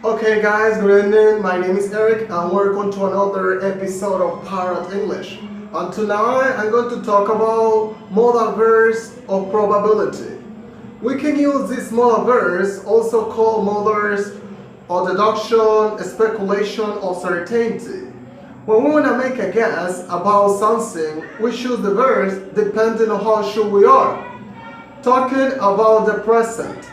Okay guys, good evening. My name is Eric and welcome to another episode of Parrot English. And tonight I'm going to talk about modal verbs of probability. We can use these modal verbs, also called modals of deduction, speculation, or certainty. When we want to make a guess about something, we choose the verbs depending on how sure we are. Talking about the present: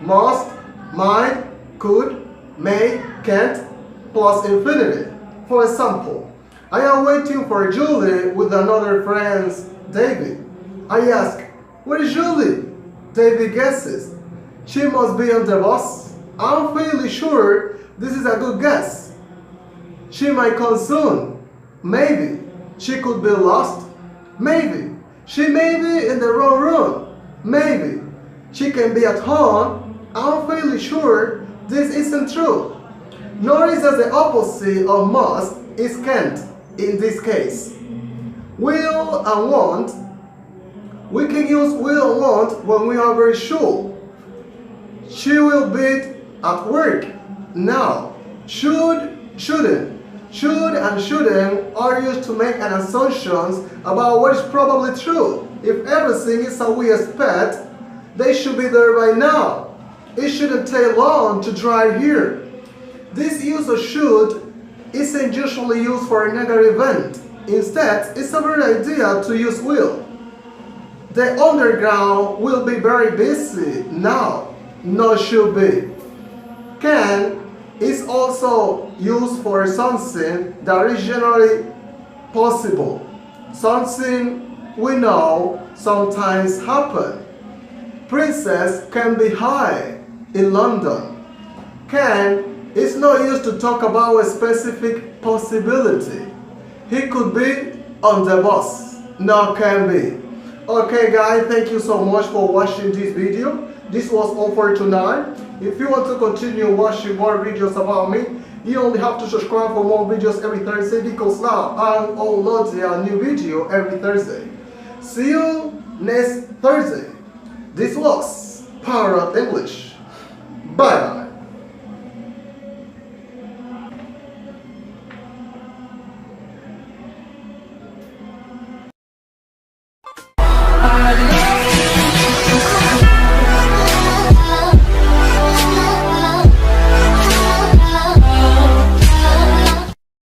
must, might, could, may, can't, plus infinity. For example, I am waiting for Julie with another friend, David. I ask, where is Julie? David guesses, she must be on the bus. I'm fairly sure this is a good guess. She might come soon. Maybe. She could be lost. Maybe. She may be in the wrong room. Maybe. She can be at home. I'm fairly sure this isn't true. Notice that the opposite of must is can't in this case. Will and want. We can use will and want when we are very sure. She will be at work now. Should, shouldn't. Should and shouldn't are used to make an assumptions about what is probably true. If everything is as we expect, they should be there by now. It shouldn't take long to drive here. This use of should isn't usually used for a negative event. Instead, it's a very idea to use will. The underground will be very busy now, not should be. Can is also used for something that is generally possible. Something we know sometimes happen. Princess can be high in London. Can is not used to talk about a specific possibility. He could be on the bus. No, can be. Okay guys, thank you so much for watching this video. This was all for tonight. If you want to continue watching more videos about me, you only have to subscribe for more videos every Thursday, because now I'm uploading a new video every Thursday. See you next Thursday. This was Parrot English. Bye bye.